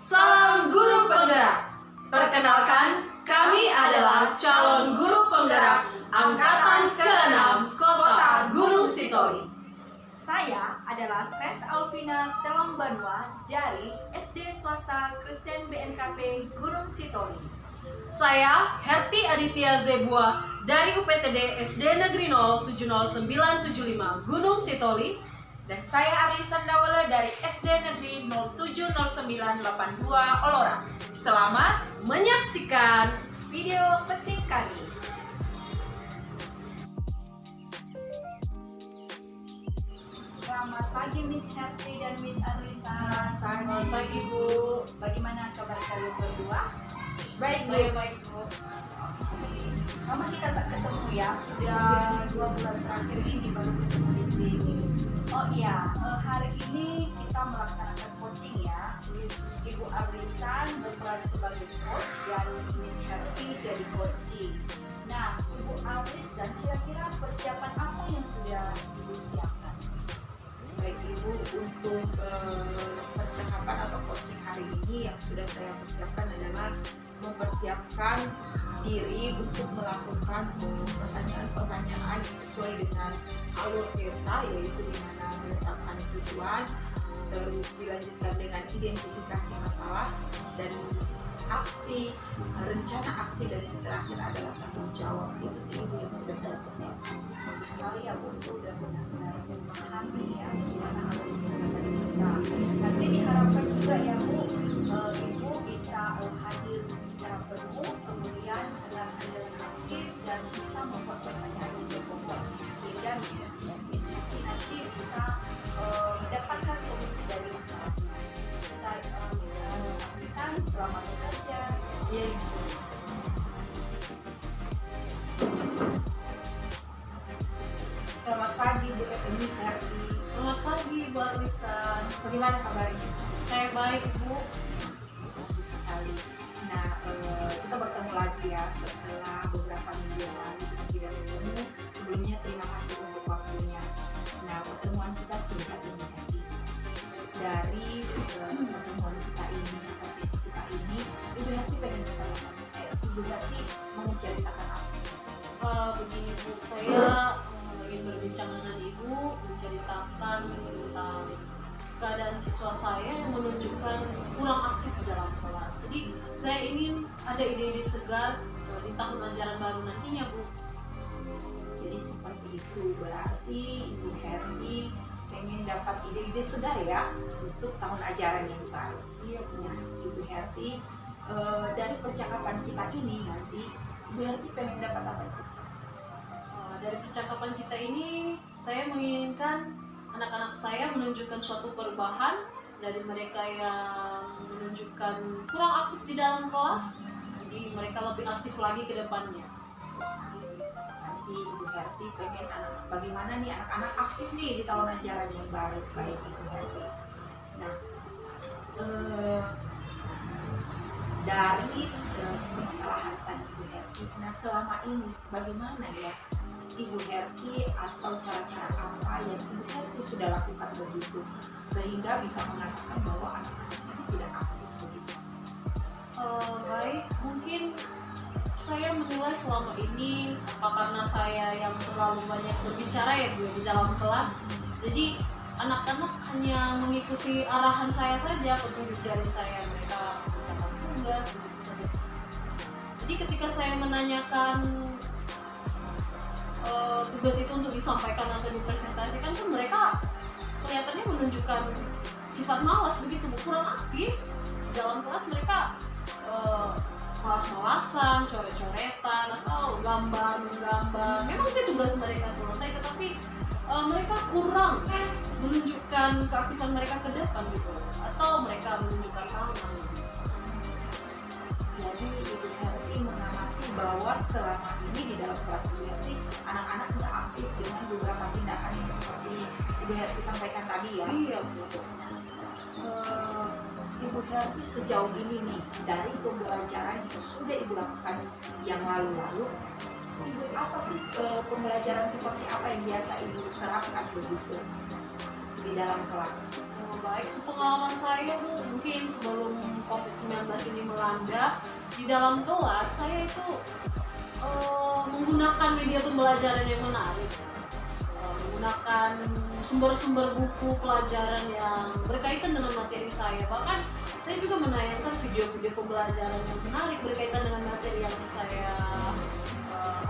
Salam Guru Penggerak. Perkenalkan, kami adalah calon guru penggerak angkatan ke-6 Kota Gunung Sitoli. Saya adalah Trans Alvina Telambanua dari SD Swasta Kristen BNKP Gunung Sitoli. Saya Herti Aditya Zebua dari UPTD SD Negeri 0 70975 Gunung Sitoli. Dan saya Arli Sandawala dari SD Negeri 070982 Olora. Selamat Menyaksikan Video kecil kami. Selamat pagi Miss Herti dan Miss Arlisa. Selamat pagi Bu. Bagaimana kabar kalian berdua? baik Bu. Saya baik Bu. Lama kita tak ketemu ya, sudah 2 bulan terakhir ini baru ketemu di sini. Oh iya, hari ini kita melaksanakan coaching ya. Ibu Arlisan berperan sebagai coach dan Miss Herti jadi coaching. Nah, Ibu Arlisan kira-kira persiapan apa yang sudah Ibu siapkan? Baik Ibu, untuk percakapan atau coaching hari ini yang sudah saya persiapkan adalah mempersiapkan diri untuk melakukan pertanyaan-pertanyaan sesuai dengan alur peta, yaitu di mana menetapkan tujuan, terus dilanjutkan dengan identifikasi masalah dan aksi, rencana aksi, dan yang terakhir adalah tanggung jawab. Itu sih Ibu yang sudah saya persiapkan. Bagus sekali ya Bu, itu udah benar-benar memahami ya gimana alur percakapan kita. Nanti diharapkan juga ya Bu, Ibu bisa hadir secara penuh, kemudian dengan aktif dan bisa membuat pertanyaan yang berpokok sehingga Miss Herti nanti bisa mendapatkan solusi dari masalahnya. Kita bisa selamat bekerja. Iya. Selamat pagi Bu Miss Herti. Selamat pagi Bu Arlisan. Bagaimana kabarnya? Saya baik Bu. Sekali. Nah, kita bertemu lagi ya setelah beberapa minggu yang lalu kita tidak bertemu. Sebelumnya terima kasih untuk waktunya. Nah, pertemuan kita singkat ini nanti. Dari pertemuan kita ini, posisi kita ini, Ibu Herti pengen bertanya. Ibu Herti mau menceritakan apa? Begini Bu, saya ingin berbincang dengan Ibu, menceritakan tentang keadaan siswa saya yang menunjukkan kurang aktif di dalam kelas. Jadi saya ingin ada ide-ide segar di tahun ajaran baru nantinya Bu. Jadi seperti itu, berarti Ibu Herti pengen dapat ide-ide segar ya untuk tahun ajaran yang baru. Iya, punya Ibu Herti. Dari percakapan kita ini nanti Ibu Herti pengen dapat apa sih? Dari percakapan kita ini, saya menginginkan anak-anak saya menunjukkan suatu perubahan dari mereka yang menunjukkan kurang aktif di dalam kelas, jadi mereka lebih aktif lagi ke depannya. Nanti Ibu Herti pengen bagaimana nih anak-anak aktif nih di tahun ajaran yang baru. Baik Ibu Herti. Nah, dari permasalahan tadi Ibu Herti, nah selama ini bagaimana ya Ibu Herti atau cara-cara apa yang Ibu Herti sudah lakukan begitu sehingga bisa mengatakan bahwa anak-anak itu tidak aktif begitu? Baik, mungkin saya menilai selama ini karena saya yang terlalu banyak berbicara ya Bu di dalam kelas, jadi anak-anak hanya mengikuti arahan saya saja, petunjuk dari saya, mereka mengerjakan tugas begitu saja. Jadi ketika saya menanyakan tugas itu untuk disampaikan atau dipresentasikan pun mereka kelihatannya menunjukkan sifat malas begitu Bu, kurang aktif di dalam kelas. Mereka malas-malasan, coret-coretan atau menggambar. Memang sih tugas mereka selesai, tetapi mereka kurang menunjukkan keaktifan mereka ke depan gitu, atau mereka menunjukkan malas. Jadi Ibu Herti mengamati bahwa selama ini di dalam kelas Ibu Herti anak-anak tidak aktif dengan beberapa tindakan yang seperti Ibu Herti sampaikan tadi ya. Iya Bu. Ibu Herti sejauh ini nih dari pembelajaran yang sudah Ibu lakukan yang lalu-lalu, Ibu apa sih pembelajaran seperti apa yang biasa Ibu terapkan begitu di dalam kelas? baik. Sepengalaman saya Bu, mungkin sebelum COVID-19 ini melanda, di dalam kelas saya itu menggunakan media pembelajaran yang menarik, menggunakan sumber-sumber buku pelajaran yang berkaitan dengan materi saya. Bahkan saya juga menayangkan video-video pembelajaran yang menarik berkaitan dengan materi yang saya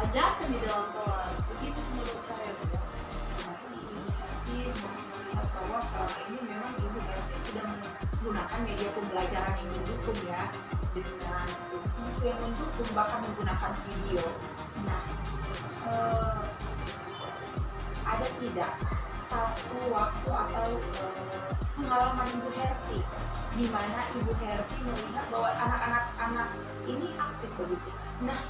ajarkan di dalam kelas. Begitu menurut saya Bu. Berarti melihat bahwa selama ini memang Ibu Herti sudah menggunakan media pembelajaran yang mendukung ya, dengan buku yang mendukung, bahkan menggunakan video. Nah, ada tidak satu waktu atau pengalaman Ibu Herti di mana Ibu Herti melihat bahwa anak-anak ini aktif begitu? Nah,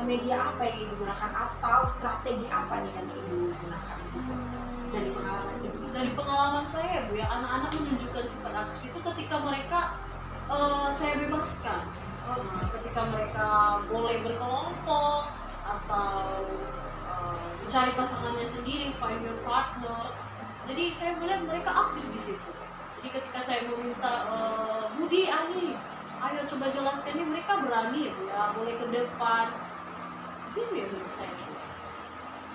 media apa yang Ibu gunakan atau strategi apa nih yang Ibu gunakan dari pengalaman Ibu? Dari pengalaman saya Bu ya, anak-anak menunjukkan sifat aktif itu ketika mereka saya bebaskan. Ketika mereka boleh berkelompok atau mencari pasangannya sendiri, find your partner. Jadi saya melihat mereka aktif di situ. Jadi ketika saya meminta Budi, Ani, ayo coba jelaskan ini, mereka berani ya Bu ya, boleh ke depan. Gitu ya menurut saya.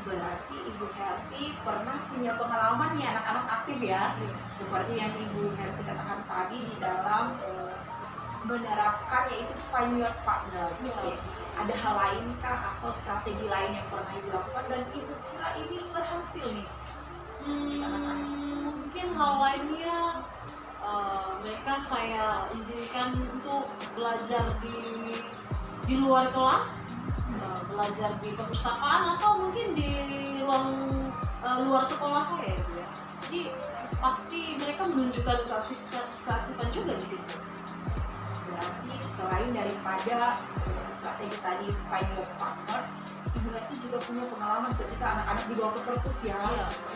Berarti Ibu Herti pernah punya pengalaman nih anak-anak aktif ya, seperti yang Ibu Herti katakan tadi di dalam menerapkan yaitu find your partner. Ada hal lain kah atau strategi lain yang pernah Ibu lakukan dan Ibu kira ini berhasil nih? Mungkin hal lainnya mereka saya izinkan untuk belajar di luar kelas, belajar di perpustakaan atau mungkin di ruang luar sekolah saya gitu ya. Jadi pasti mereka menunjukkan keaktifan juga di situ. Berarti selain daripada strategi tadi find your partner, Ibu Herti juga punya pengalaman ketika anak-anak dibawa ke perpus ya,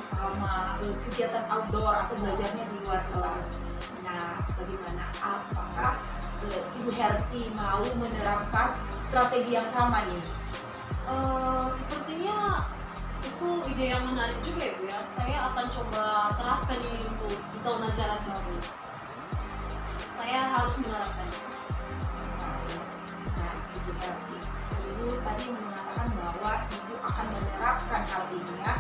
sama kegiatan outdoor atau belajarnya di luar kelas. Nah, bagaimana? Apakah Ibu Herti mau menerapkan strategi yang sama nih? Sepertinya itu ide yang menarik juga ya Bu ya. Saya akan coba terapkan ini untuk di tahun ajaran baru. Saya harus menerapkannya. Nah, Ibu Herti, Ibu tadi mengatakan bahwa Ibu akan menerapkan hal ini ya,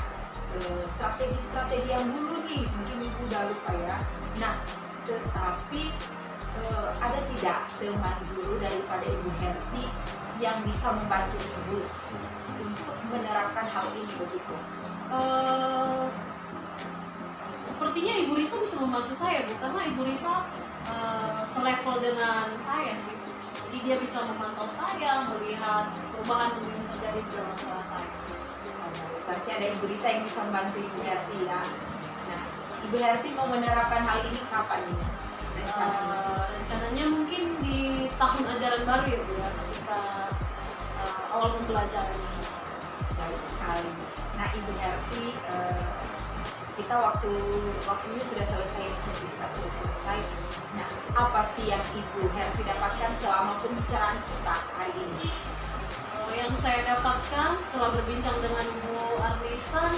strategi-strategi yang dulu nih, mungkin Ibu udah lupa ya. Nah, tetapi ada tidak teman guru daripada Ibu Herti yang bisa membantu Ibu untuk menerapkan hal ini begitu? Sepertinya Ibu Rita bisa membantu saya Bu, karena Ibu Rita selevel dengan saya sih. Jadi dia bisa memantau saya, melihat perubahan yang terjadi di dalam kelas saya. Berarti ada Ibu Rita yang bisa membantu Ibu Herti ya. Nah, Ibu Herti mau menerapkan hal ini kapan ini? Rencananya mungkin di tahun ajaran baru ya Bu ya, ketika awal pembelajaran ini. Baik sekali. Nah, Ibu Herti, kita waktunya sudah selesai, kita sudah selesai. Nah, apa sih yang Ibu Herti dapatkan selama pembicaraan kita hari ini? Yang saya dapatkan setelah berbincang dengan Bu Arlisan,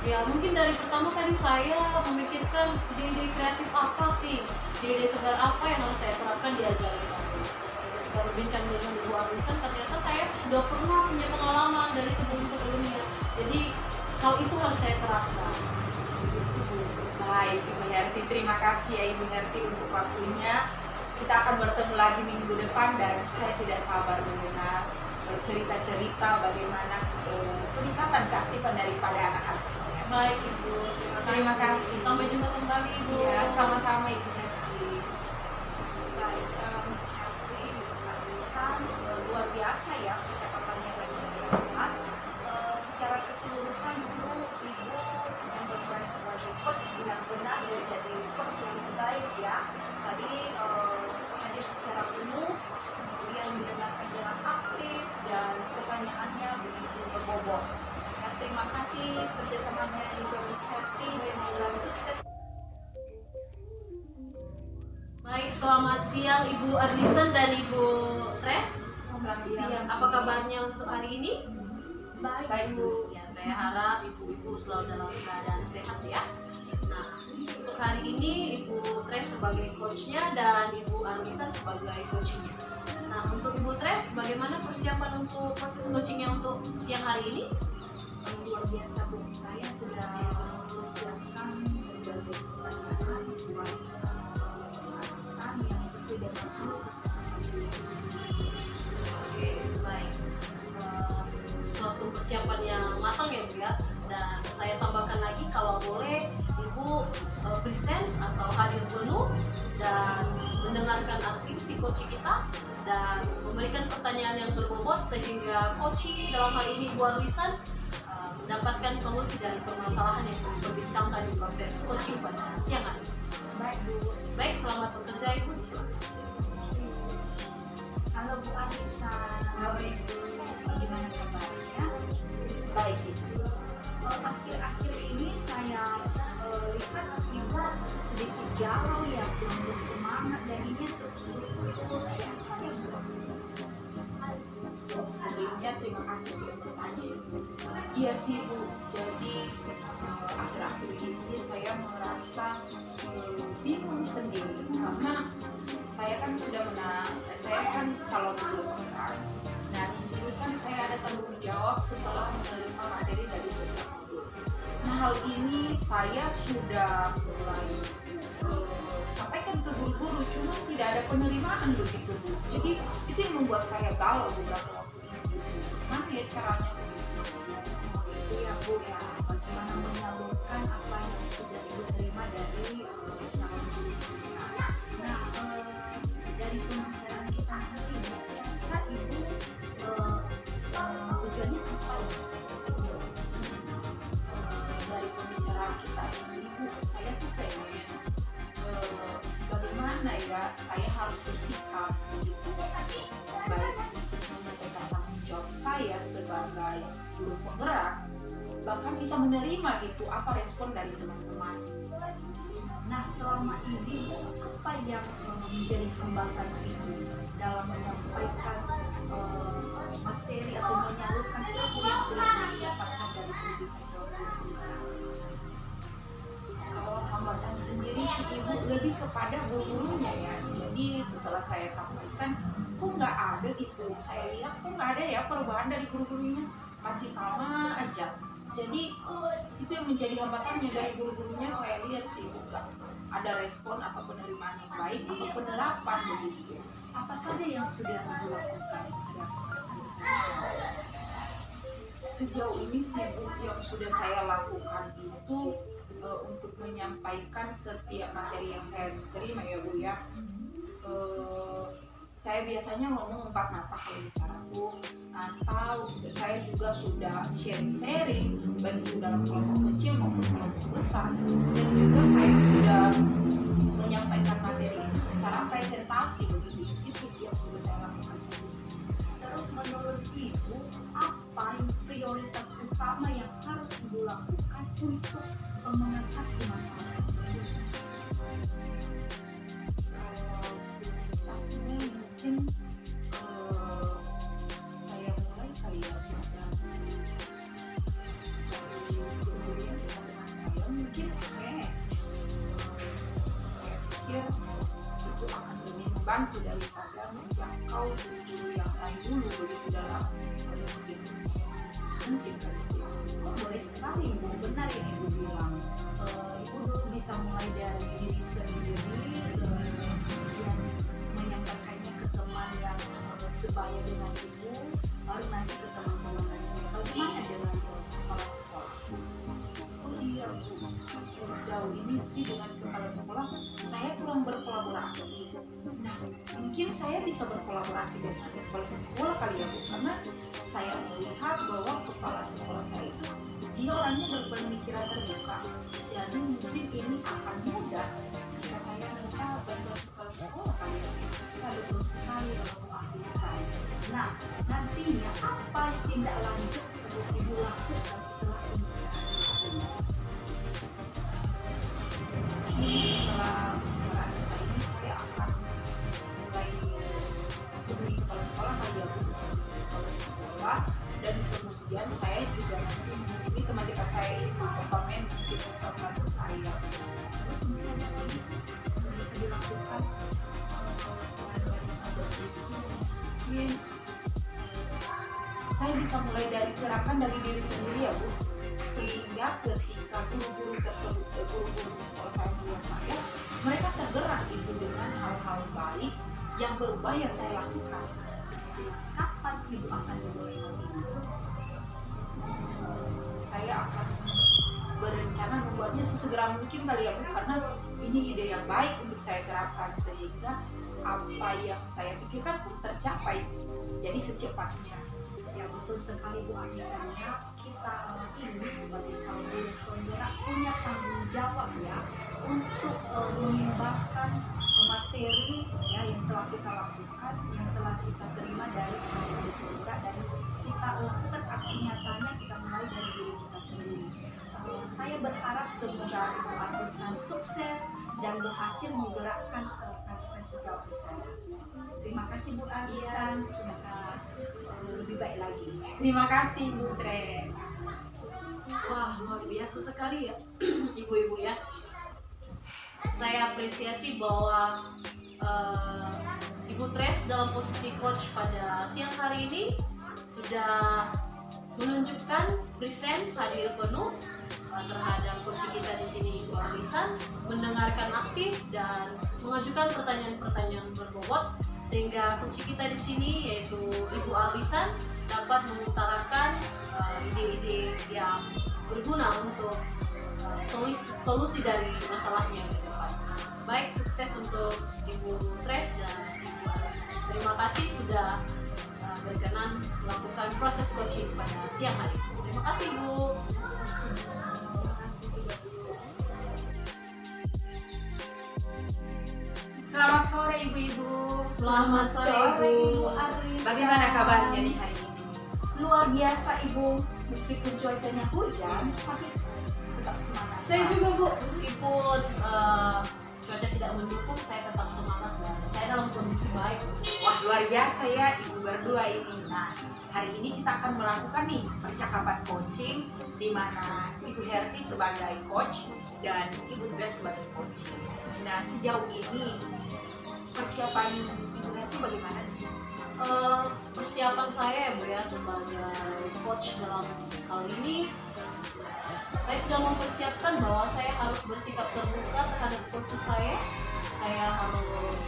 ya mungkin dari pertama tadi saya memikirkan ide-ide kreatif apa sih, ide-ide segar apa yang harus saya terapkan di ajaran baru. Ketika berbincang dengan Bu Arlisan, ternyata saya sudah pernah punya pengalaman dari sebelum-sebelumnya. Jadi hal itu harus saya terapkan. Baik, Ibu Herti, terima kasih ya Ibu Herti untuk waktunya. Kita akan bertemu lagi minggu depan dan saya tidak sabar mendengar cerita-cerita bagaimana peningkatan keaktifan daripada anak-anak. Baik Ibu, Terima kasih. Sampai jumpa kembali Ibu. Ya, sama-sama Ibu Herti. Baik, Miss Herti, Miss Arlisan, luar biasa ya percakapannya bagi saya lihat. Secara keseluruhan dulu Ibu yang berperan sebagai coach benar-benar ya jadi coach yang baik ya. Tadi hadir secara penuh, kemudian didengarkan dengan aktif dan pertanyaannya begitu berbobot. Nah, terima kasih kerjasamanya Ibu Miss Herti, semoga sukses. Baik, selamat siang Ibu Arlisan dan Ibu Tres. Selamat siang. Apa kabarnya untuk hari ini? Baik, Bu. Ya, saya harap ibu-ibu selalu dalam keadaan sehat ya. Nah, untuk hari ini Ibu sebagai coachnya dan Ibu Arwisan sebagai coachingnya. Nah, untuk Ibu Tres, bagaimana persiapan untuk proses coachingnya untuk siang hari ini? Luar biasa Bu, saya sudah mempersiapkan berbagai pertanyaan baik pesan-pesan yang sesuai dengan Oke, baik. Suatu persiapan yang matang ya Bu ya. Dan saya tambahkan lagi kalau boleh Ibu present atau hadir penuh dan mendengarkan aktif si coaching kita dan memberikan pertanyaan yang berbobot sehingga coaching dalam hal ini Ibu Arwisan mendapatkan solusi dari permasalahan yang diperbincangkan di proses coaching pada siang hari. baik Bu. Baik, selamat bekerja Ibu. Silakan. Halo Bu Arisa. Halo Ibu. Bagaimana kabarnya? Baik Ibu. Akhir-akhir ini saya lihat Ibu sedikit galau ya, belum bersemangat darinya tuh kayak apa ya Bu? Sebelumnya terima kasih sudah bertanya Ibu. Iya sih Bu, jadi akhir-akhir ini saya merasa bingung sendiri karena saya kan sudah saya kan calon dokter. Nah di sini kan saya ada tanggung jawab setelah menerima materi dari setiap modul. Nah hal ini saya sudah mulai sampaikan ke guru-guru, cuma tidak ada penerimaan begitu Bu. Jadi itu yang membuat saya galau beberapa waktu ini. Gimana ya caranya? Itu ya Bu ya, bagaimana menyalurkan apa yang sudah Ibu terima dari calon guru kita. Nah, dari pembelajaran kita hari ini, kira-kira Ibu tujuannya apa ya? Dari pembicaraan kita ini Bu, saya tuh pengen bagaimana ya saya harus bersikap begitu baik untuk menyampaikan tanggung jawab saya sebagai guru penggerak, bahkan bisa menerima gitu apa respon dari teman-teman. Nah, selama ini apa yang menjadi hambatan Ibu dalam menyampaikan materi atau menyalurkan ilmu yang sudah didapatkan dari pendidikan calon guru kita? Kalau hambatan sendiri sih Ibu lebih kepada guru-gurunya ya. Jadi setelah saya sampaikan, kok nggak ada gitu. Saya lihat kok nggak ada ya perubahan dari guru-gurunya, masih sama aja. Jadi itu yang menjadi hambatannya dari guru-gurunya. Saya lihat sih bukan ada respon atau penerimaan yang baik atau penerapan begitu. Apa saja yang sudah Ibu lakukan? Sejauh ini sih Bu, yang sudah saya lakukan itu untuk menyampaikan setiap materi yang saya terima ya Bu ya. Saya biasanya ngomong 4 mata kalau bicaraku, atau saya juga sudah sharing baik itu dalam kelompok kecil maupun kelompok besar, dan juga saya sudah menyampaikan materi itu secara presentasi begitu. Itu sih yang sudah saya lakukan. Terus menurut Ibu, apa prioritas utama yang harus Ibu lakukan untuk mengatasi masalah tersebut? Prioritasnya mungkin saya mulai kali ya dari guru yang dengan saya mungkin saya pikir itu akan lebih membantu daripada menjangkau guru yang lain dulu begitu dalam mungkin kali itu. Oh, boleh sekali Ibu, benar yang Ibu bilang. Ibu dulu bisa mulai dari diri sendiri, kemudian menyampaikannya ke teman yang sebaya dengan Ibu, baru nanti ke teman-teman lainnya. Bagaimana dengan kepala sekolah? Oh iya Bu, sejauh ini sih dengan kepala sekolah saya kurang berkolaborasi. Nah, mungkin saya bisa berkolaborasi dengan kepala sekolah kali ya Bu, karena saya melihat bahwa kepala sekolah saya itu dia orangnya berpemikiran terbuka. Jadi mungkin ini akan mudah jika saya minta bantuan kepala sekolah kali ya. Kita betul sekali Bu Arisa. Nah, nantinya apa tindak lanjut yang Ibu lakukan setelah pembicaraan ini? Setelah pembicaraan kita ini saya akan mulai hubungi kepala sekolah kali ya Bu, kepala sekolah, dan kemudian saya juga nanti menghubungi teman dekat saya itu departemen mungkin bisa membantu saya. Terus mungkin mungkin saya bisa mulai dari gerakan dari diri sendiri ya Bu, sehingga ketika guru-guru tersebut, guru-guru di sekolah saya melihat saya, mereka tergerak itu dengan hal-hal baik yang berubah yang saya lakukan. Kapan Ibu akan memulai hal ini? Saya akan berencana membuatnya sesegera mungkin kali ya Bu, karena ini ide yang baik untuk saya terapkan sehingga apa yang saya pikirkan pun tercapai, jadi secepatnya. Ya betul sekali Bu Anisanya, kita ini sebagai calon guru penggerak punya tanggung jawab ya untuk membebaskan materi ya yang telah kita lakukan, yang telah kita terima dari calon guru penggerak, dan kita lakukan aksi nyatanya, kita mulai dari diri kita sendiri. Saya berharap semoga Ibu Anisan sukses dan berhasil menggerakkan rekan-rekan sejauh saya. Terima kasih Bu Anisan, semoga lebih baik lagi. Terima kasih Bu Tres. Wah, luar biasa sekali ya ibu-ibu ya. Saya apresiasi bahwa Ibu Tres dalam posisi coach pada siang hari ini sudah menunjukkan presence hadir penuh terhadap coach kita di sini Ibu Arlisan, mendengarkan aktif dan mengajukan pertanyaan-pertanyaan berbobot sehingga coach kita di sini yaitu Ibu Arlisan dapat mengutarakan ide-ide yang berguna untuk solusi dari masalahnya ke depan. Baik, sukses untuk Ibu Tres dan Ibu Arlisan. Terima kasih sudah berkenan melakukan proses coaching pada siang hari ini. Terima kasih Bu. Selamat sore ibu-ibu. Selamat sore Ibu. Arlisan. Bagaimana kabarnya nih hari ini? Luar biasa Ibu, meskipun cuacanya hujan, tapi tetap semangat. Saya juga Bu, meskipun cuaca tidak mendukung, saya tetap semangat dan saya dalam kondisi baik. Wah, luar biasa ya ibu berdua ini. Nah, hari ini kita akan melakukan nih percakapan coaching di mana Ibu Herti sebagai coach dan Ibu Tres sebagai coach. Nah, sejauh ini persiapan Ibu Herti bagaimana? Persiapan saya ya Bu ya sebagai coach dalam hal ini, saya sudah mempersiapkan bahwa saya harus bersikap terbuka terhadap coach saya harus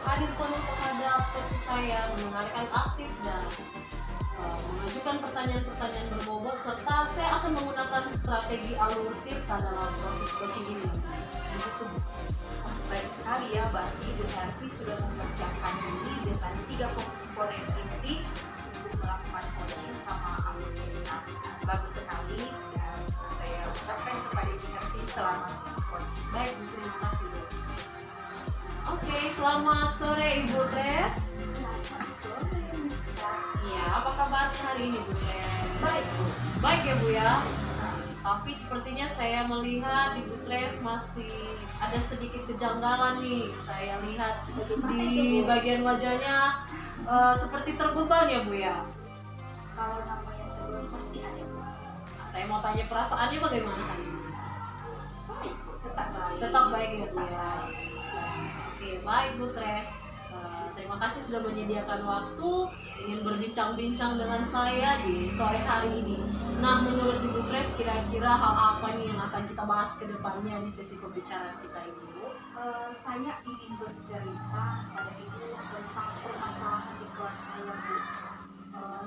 hadir penuh terhadap coach saya, mendengarkan aktif dan mengajukan pertanyaan-pertanyaan berbobot, serta saya akan menggunakan strategi alur tirta dalam proses coaching ini. Begitu Bu. Baik sekali ya, berarti Ibu Herti sudah mempersiapkan diri dengan 3 komponen inti untuk melakukan coaching sama alur tirta. Bagus sekali dan saya ucapkan kepada Ibu Herti selamat coaching. Baik, Bu, terima kasih Bu. Oke, selamat sore Ibu Tres. Selamat sore, Mister. Iya, apa kabarnya hari ini Bu Tres? Baik Bu. Baik ya Bu ya. Tapi sepertinya saya melihat Ibu Tres masih ada sedikit kejanggalan nih. Saya lihat di bagian wajahnya seperti terbeban ya Bu ya. Kalau namanya terus pasti ada Bu. Nah, saya mau tanya perasaannya bagaimana hari ini? Baik Bu, tetap baik. Tetap baik ya Bu ya. Oke, baik Bu Tres. Terima kasih sudah menyediakan waktu ingin berbincang-bincang dengan saya di sore hari ini. Nah, menurut Ibu Tres, kira-kira hal apa nih yang akan kita bahas ke depannya di sesi pembicaraan kita ini, Bu? Saya ingin bercerita pada Ibu tentang permasalahan di kelas saya Bu.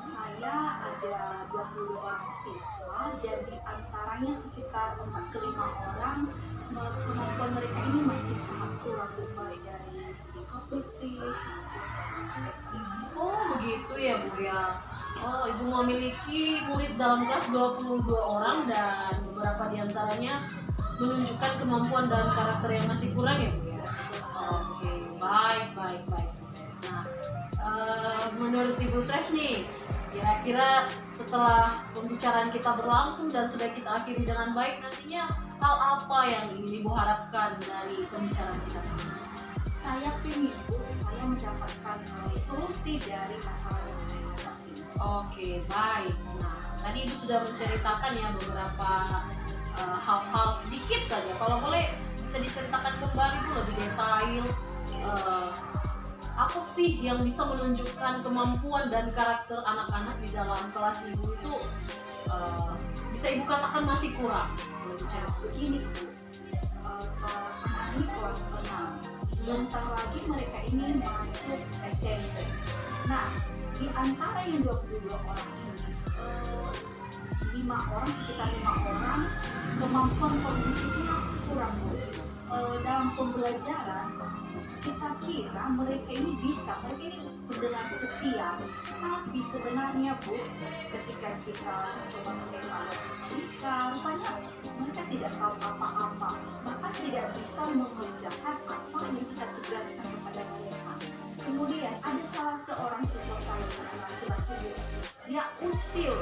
Saya ada 22 orang siswa dan di antaranya sekitar 4 ke 5 orang kemampuan mereka ini masih sangat kurang, baik dari segi kognitif. Oh, begitu ya Bu ya. Oh, Ibu memiliki murid dalam kelas 22 orang dan beberapa di antaranya menunjukkan kemampuan dan karakter yang masih kurang ya Bu ya. Oke, baik. Nah, menurut Ibu Tres nih, kira-kira setelah pembicaraan kita berlangsung dan sudah kita akhiri dengan baik, nantinya hal apa yang ingin Ibu harapkan dari pembicaraan kita? Saya ingin Bu, saya mendapatkan solusi dari masalah yang saya hadapi. Oke, baik. Nah, tadi Ibu sudah menceritakan ya beberapa hal-hal sedikit saja. Kalau boleh bisa diceritakan kembali Bu lebih detail apa sih yang bisa menunjukkan kemampuan dan karakter anak-anak di dalam kelas ibu itu bisa ibu katakan masih kurang? Begini Bu, anak ini kelas 6, bentar lagi mereka ini masuk SMP. Nah, di antara yang 22 orang ini, 5 orang, sekitar 5 orang kemampuan kognitifnya kurang. Dalam pembelajaran kita kira mereka ini pendengar setia, tapi sebenarnya Bu, ketika kita coba mengevaluasi mereka, rupanya mereka tidak tahu apa-apa, bahkan tidak bisa mengerjakan apa yang kita tugaskan kepada mereka. Kemudian ada salah seorang siswa saya yang laki-laki Bu, dia usil.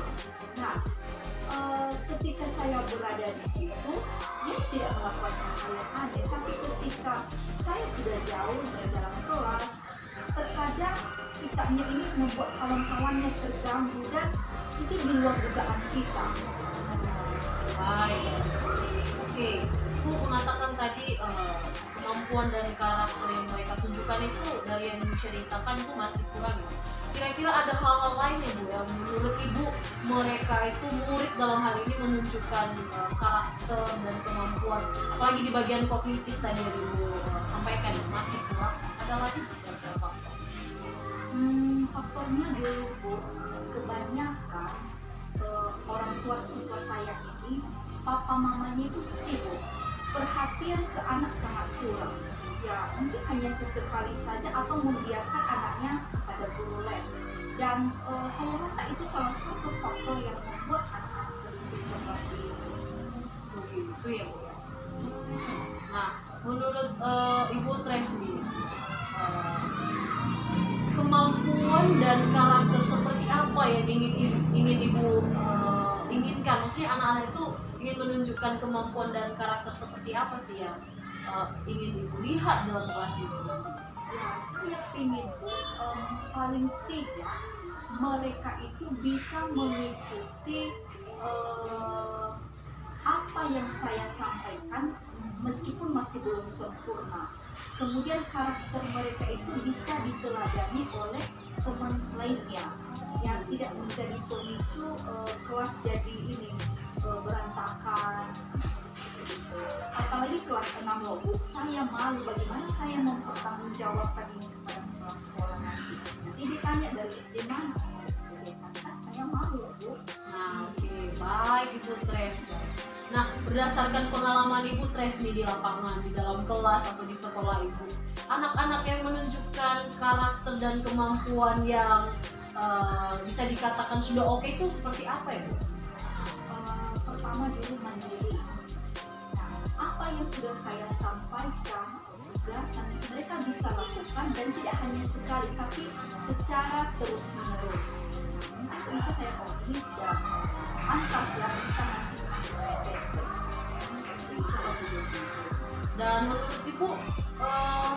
Nah, ketika saya berada di situ, dia tidak melakukan hal yang aneh, tapi ketika saya sudah jauh dari dalam kelas, terkadang sikapnya ini membuat kawan-kawannya terganggu dan itu di luar dugaan kita. Baik, oke. Bu mengatakan tadi kemampuan dan karakter yang mereka tunjukkan itu dari yang diceritakan itu masih kurang ya. Kira-kira ada hal-hal lain ya Bu yang menurut Ibu mereka itu murid dalam hal ini menunjukkan karakter dan kemampuan, apalagi di bagian kognitif tadi yang Ibu sampaikan masih kurang? Ada lagi faktor? Faktornya dulu Bu, kebanyakan orang tua siswa saya ini papa mamanya itu sibuk, perhatian ke anak sangat kurang. Ya mungkin hanya sesekali saja atau membiarkan anaknya pada guru les, dan saya rasa itu salah satu faktor yang membuat anak tersebut seperti itu. Begitu ya Bu. Nah, menurut Ibu Tresni, kemampuan dan karakter seperti apa yang ingin Ibu inginkan? Maksudnya anak-anak itu ingin menunjukkan kemampuan dan karakter seperti apa sih yang ingin Ibu lihat dalam kelas itu? Ya, saya ingin paling tidak mereka itu bisa mengikuti apa yang saya sampaikan meskipun masih belum sempurna. Kemudian karakter mereka itu bisa diteladani oleh teman lainnya yang tidak menjadi pemicu kelas jadi ini berantakan. Apalagi kelas 6 loh Bu, saya malu bagaimana saya mempertanggungjawabkan ini kepada kepala sekolah nanti ditanya dari SD mana, kan saya malu loh Bu. Nah, oke, baik Ibu Tresni. Nah, berdasarkan pengalaman Ibu Tresni di lapangan, di dalam kelas atau di sekolah Ibu, anak-anak yang menunjukkan karakter dan kemampuan yang bisa dikatakan sudah oke itu seperti apa ya Bu? Pertama dulu mandiri. Apa yang sudah saya sampaikan tugas mereka bisa lakukan, dan tidak hanya sekali tapi secara terus menerus. Mungkin bisa saya ini dan antas ya bisa nanti masuk SMP. Dan menurut Ibu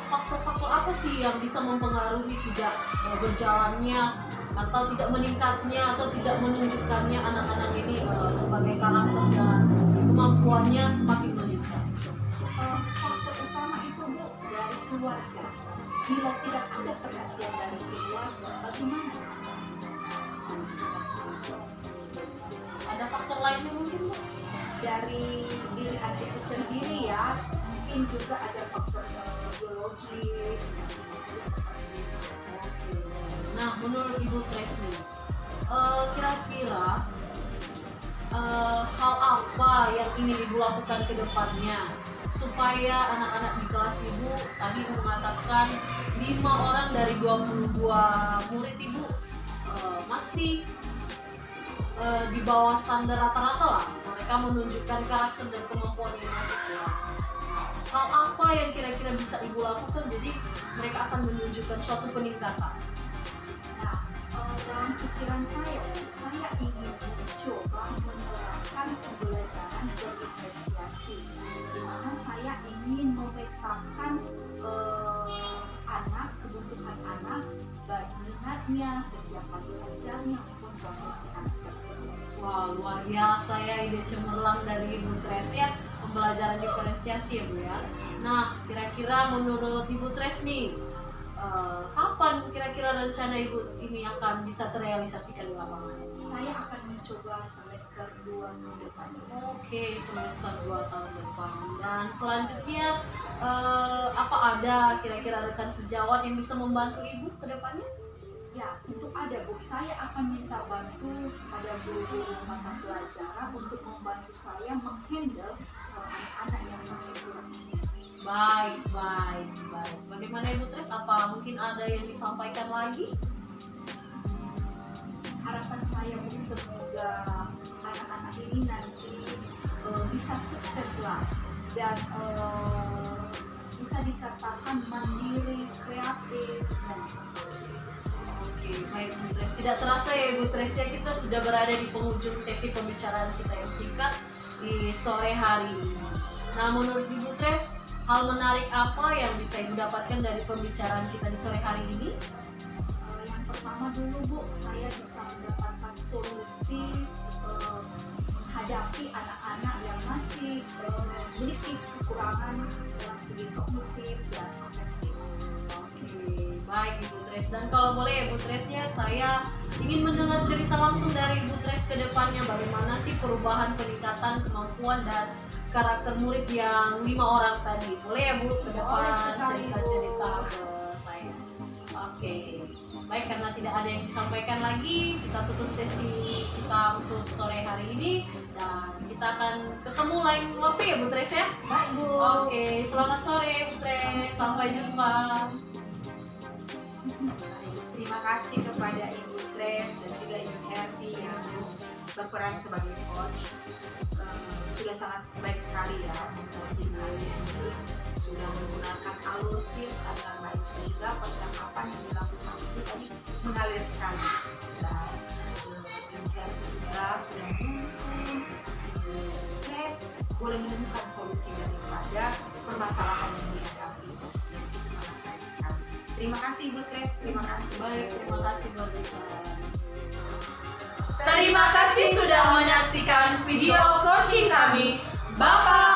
faktor-faktor apa sih yang bisa mempengaruhi tidak berjalannya atau tidak meningkatnya atau tidak menunjukkannya anak-anak ini sebagai karakter dan kemampuannya semakin meningkat? Faktor utama itu Bu dari keluarga. Bila tidak ada perhatian dari keluarga, bagaimana? Ada faktor lainnya mungkin Bu? Dari diri anak itu sendiri ya, mungkin juga ada faktor biologis. Nah, menurut Ibu Tresni, kira-kira hal apa yang ingin Ibu lakukan ke depannya supaya anak-anak di kelas Ibu tadi mengatakan 5 orang dari 22 murid Ibu masih di bawah standar rata-rata lah, mereka menunjukkan karakter dan kemampuan yang masih kurang. Hal apa yang kira-kira bisa Ibu lakukan jadi mereka akan menunjukkan suatu peningkatan? Nah, dalam pikiran saya ingin mencoba menerapkan pembelajaran berdifferensiasi, di mana saya ingin memetakan kebutuhan anak, baik minatnya, kesiapan belajarnya, maupun potensi anak tersebut. Wah, luar biasa ya ide cemerlang dari Ibu Tresni ya, pembelajaran diferensiasi ya Bu ya. Nah, kira-kira menurut Ibu Tresni kapan kira-kira rencana Ibu ini akan bisa terrealisasikan di lapangan? Saya akan mencoba semester 2 minggu depan. Oke, semester 2 tahun depan. Dan selanjutnya apa ada kira-kira rekan sejawat yang bisa membantu Ibu ke depannya? Ya, itu ada Bu. Saya akan minta bantu pada guru-guru mata pelajaran untuk membantu saya menghandle anak-anak yang masih kurang. Baik. Bagaimana Ibu Tres? Apa mungkin ada yang disampaikan lagi? Harapan saya Bu, semoga anak-anak ini nanti bisa sukses lah dan bisa dikatakan mandiri, kreatif. Oke, baik Bu Tres. Tidak terasa ya Ibu Tres ya, kita sudah berada di penghujung sesi pembicaraan kita yang singkat di sore hari ini. Nah, menurut Ibu Tres, hal menarik apa yang bisa Ibu dapatkan dari pembicaraan kita di sore hari ini? Yang pertama dulu Bu, saya bisa mendapatkan solusi menghadapi anak-anak yang masih memiliki kekurangan dalam segi kognitif dan afektif. Oke, baik Ibu Tres. Dan kalau boleh Ibu Tres ya, saya ingin mendengar cerita langsung dari Ibu Tres ke depannya, bagaimana sih perubahan peningkatan kemampuan dan karakter murid yang 5 orang tadi. Boleh ya Bu ke depan cerita-cerita ke saya? Oke. Baik, karena tidak ada yang disampaikan lagi, kita tutup sesi kita untuk sore hari ini dan kita akan ketemu lain waktu ya Bu Tres ya. Baik Bu. Oke, selamat sore Bu Tres. Sampai jumpa. Terima kasih kepada Ibu Tres dan juga Ibu Herti yang berperan sebagai coach. Sudah sangat baik sekali ya coaching kalian ini, sudah menggunakan alur tips agar baik sehingga percakapan yang dilakukan itu tadi mengalir sekali. Dan Ibu Herti juga sudah menuntun Ibu Tres boleh menemukan solusi daripada permasalahan yang dihadapi. Dan itu sangat baik sekali. Terima kasih Ibu Tres, terima kasih. Baik, terima kasih Bu Tres. Terima kasih sudah menyaksikan video coaching kami. Bye-bye.